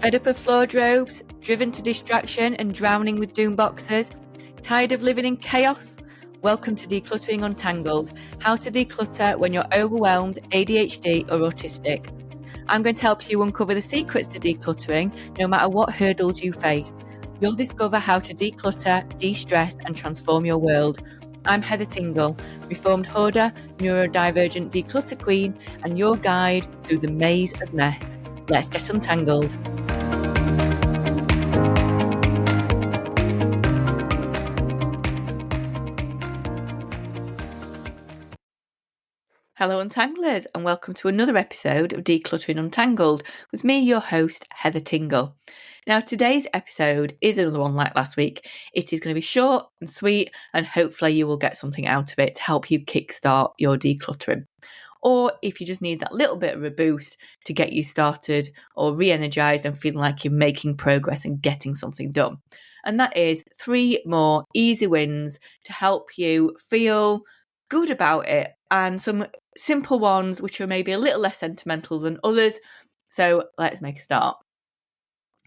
Fed up of wardrobes, driven to distraction and drowning with doom boxes? Tired of living in chaos? Welcome to Decluttering Untangled, how to declutter when you're overwhelmed, ADHD or autistic. I'm going to help you uncover the secrets to decluttering, no matter what hurdles you face. You'll discover how to declutter, de-stress and transform your world. I'm Heather Tingle, reformed hoarder, neurodivergent declutter queen, and your guide through the maze of mess. Let's get untangled. Hello Untanglers, and welcome to another episode of Decluttering Untangled with me, your host, Heather Tingle. Now, today's episode is another one like last week. It is going to be short and sweet, and hopefully you will get something out of it to help you kickstart your decluttering. Or if you just need that little bit of a boost to get you started or re-energized and feeling like you're making progress and getting something done. And that is 3 more easy wins to help you feel good about it, and some simple ones which are maybe a little less sentimental than others. So let's make a start.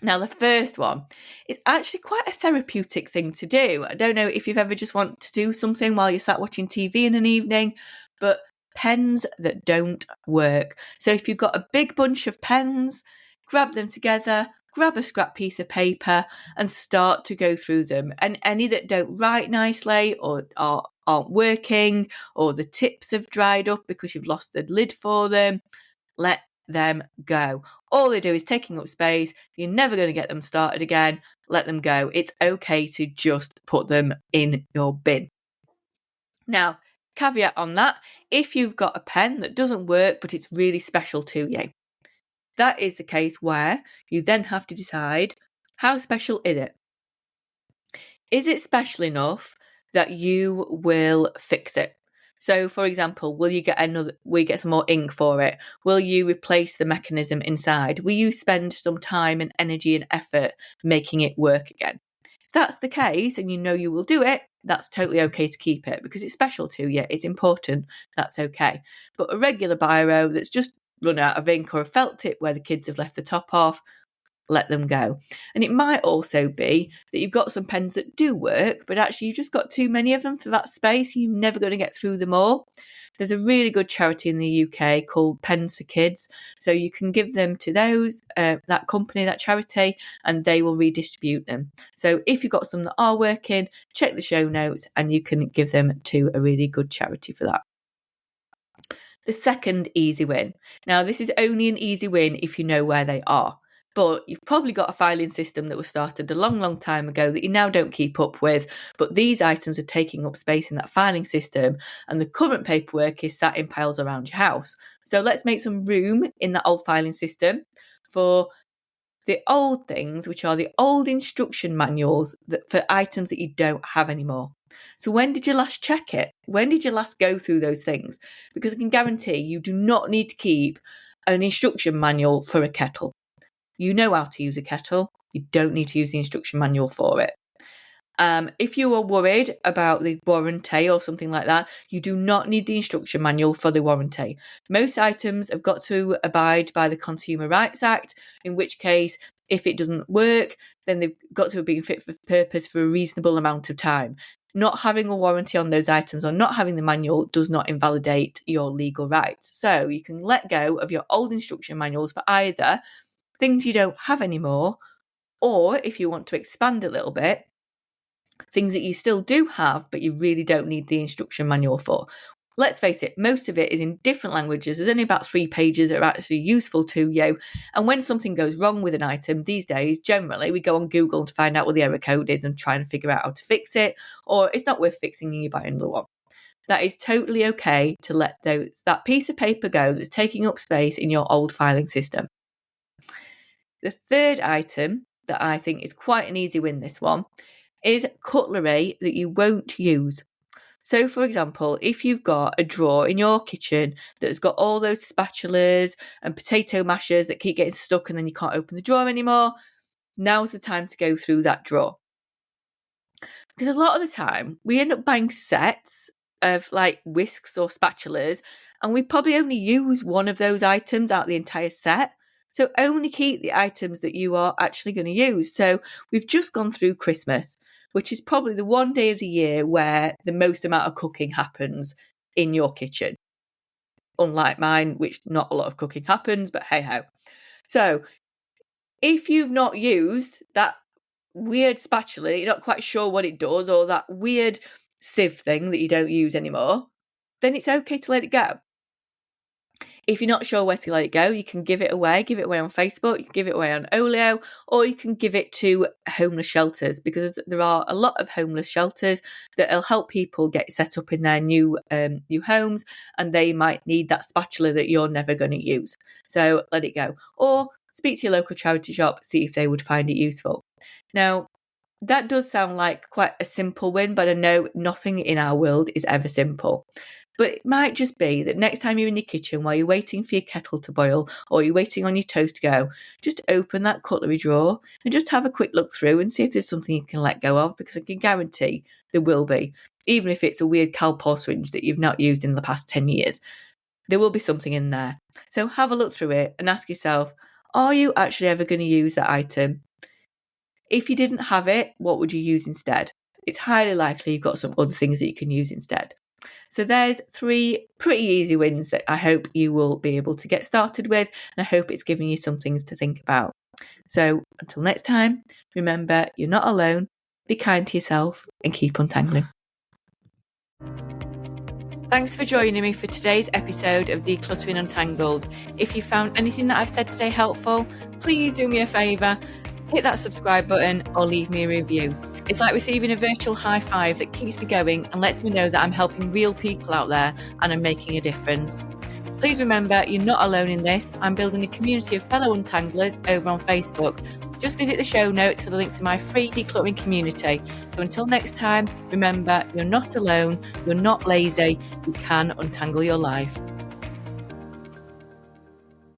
Now, the first one is actually quite a therapeutic thing to do. I don't know if you've ever just want to do something while you're sat watching TV in an evening, but pens that don't work. So if you've got a big bunch of pens, grab them together, grab a scrap piece of paper and start to go through them. And any that don't write nicely or aren't working, or the tips have dried up because you've lost the lid for them, let them go. All they do is taking up space. You're never going to get them started again. Let them go. It's okay to just put them in your bin. Now, caveat on that, if you've got a pen that doesn't work but it's really special to you, that is the case where you then have to decide, how special is it? Is it special enough that you will fix it? So, for example, will you get some more ink for it? Will you replace the mechanism inside? Will you spend some time and energy and effort making it work again? If that's the case and you know you will do it, that's totally okay to keep it because it's special to you. It's important. That's okay. But a regular biro that's just run out of ink, or a felt tip where the kids have left the top off, let them go. And it might also be that you've got some pens that do work, but actually you've just got too many of them for that space. You're never going to get through them all. There's a really good charity in the UK called Pens for Kids. So you can give them to that company, that charity, and they will redistribute them. So if you've got some that are working, check the show notes and you can give them to a really good charity for that. The second easy win. Now, this is only an easy win if you know where they are. But you've probably got a filing system that was started a long, long time ago that you now don't keep up with. But these items are taking up space in that filing system, and the current paperwork is sat in piles around your house. So let's make some room in that old filing system for the old things, which are the old instruction manuals for items that you don't have anymore. So when did you last check it? When did you last go through those things? Because I can guarantee you do not need to keep an instruction manual for a kettle. You know how to use a kettle. You don't need to use the instruction manual for it. If you are worried about the warranty or something like that, you do not need the instruction manual for the warranty. Most items have got to abide by the Consumer Rights Act, in which case, if it doesn't work, then they've got to have been fit for purpose for a reasonable amount of time. Not having a warranty on those items or not having the manual does not invalidate your legal rights. So you can let go of your old instruction manuals for either things you don't have anymore, or if you want to expand a little bit, things that you still do have, but you really don't need the instruction manual for. Let's face it, most of it is in different languages. There's only about 3 pages that are actually useful to you. And when something goes wrong with an item these days, generally we go on Google to find out what the error code is and try and figure out how to fix it, or it's not worth fixing and you buy another one. That is totally okay to let that piece of paper go that's taking up space in your old filing system. The third item that I think is quite an easy win, this one, is cutlery that you won't use. So, for example, if you've got a drawer in your kitchen that's got all those spatulas and potato mashers that keep getting stuck and then you can't open the drawer anymore, now's the time to go through that drawer. Because a lot of the time, we end up buying sets of like whisks or spatulas, and we probably only use one of those items out of the entire set. So only keep the items that you are actually going to use. So we've just gone through Christmas, which is probably the one day of the year where the most amount of cooking happens in your kitchen. Unlike mine, which not a lot of cooking happens, but hey ho. So if you've not used that weird spatula, you're not quite sure what it does, or that weird sieve thing that you don't use anymore, then it's okay to let it go. If you're not sure where to let it go, you can give it away on Facebook, you can give it away on Olio, or you can give it to homeless shelters, because there are a lot of homeless shelters that'll help people get set up in their new homes, and they might need that spatula that you're never going to use. So let it go. Or speak to your local charity shop, see if they would find it useful. Now, that does sound like quite a simple win, but I know nothing in our world is ever simple. But it might just be that next time you're in your kitchen while you're waiting for your kettle to boil, or you're waiting on your toast to go, just open that cutlery drawer and just have a quick look through and see if there's something you can let go of, because I can guarantee there will be. Even if it's a weird Calpol syringe that you've not used in the past 10 years, there will be something in there. So have a look through it and ask yourself, are you actually ever going to use that item? If you didn't have it, what would you use instead? It's highly likely you've got some other things that you can use instead. So there's 3 pretty easy wins that I hope you will be able to get started with, and I hope it's giving you some things to think about. So until next time, remember, you're not alone, be kind to yourself, and keep untangling. Thanks for joining me for today's episode of Decluttering Untangled. If you found anything that I've said today helpful, please do me a favour, hit that subscribe button or leave me a review. It's like receiving a virtual high five that keeps me going and lets me know that I'm helping real people out there and I'm making a difference. Please remember, you're not alone in this. I'm building a community of fellow untanglers over on Facebook. Just visit the show notes for the link to my free decluttering community. So until next time, remember, you're not alone, you're not lazy, you can untangle your life.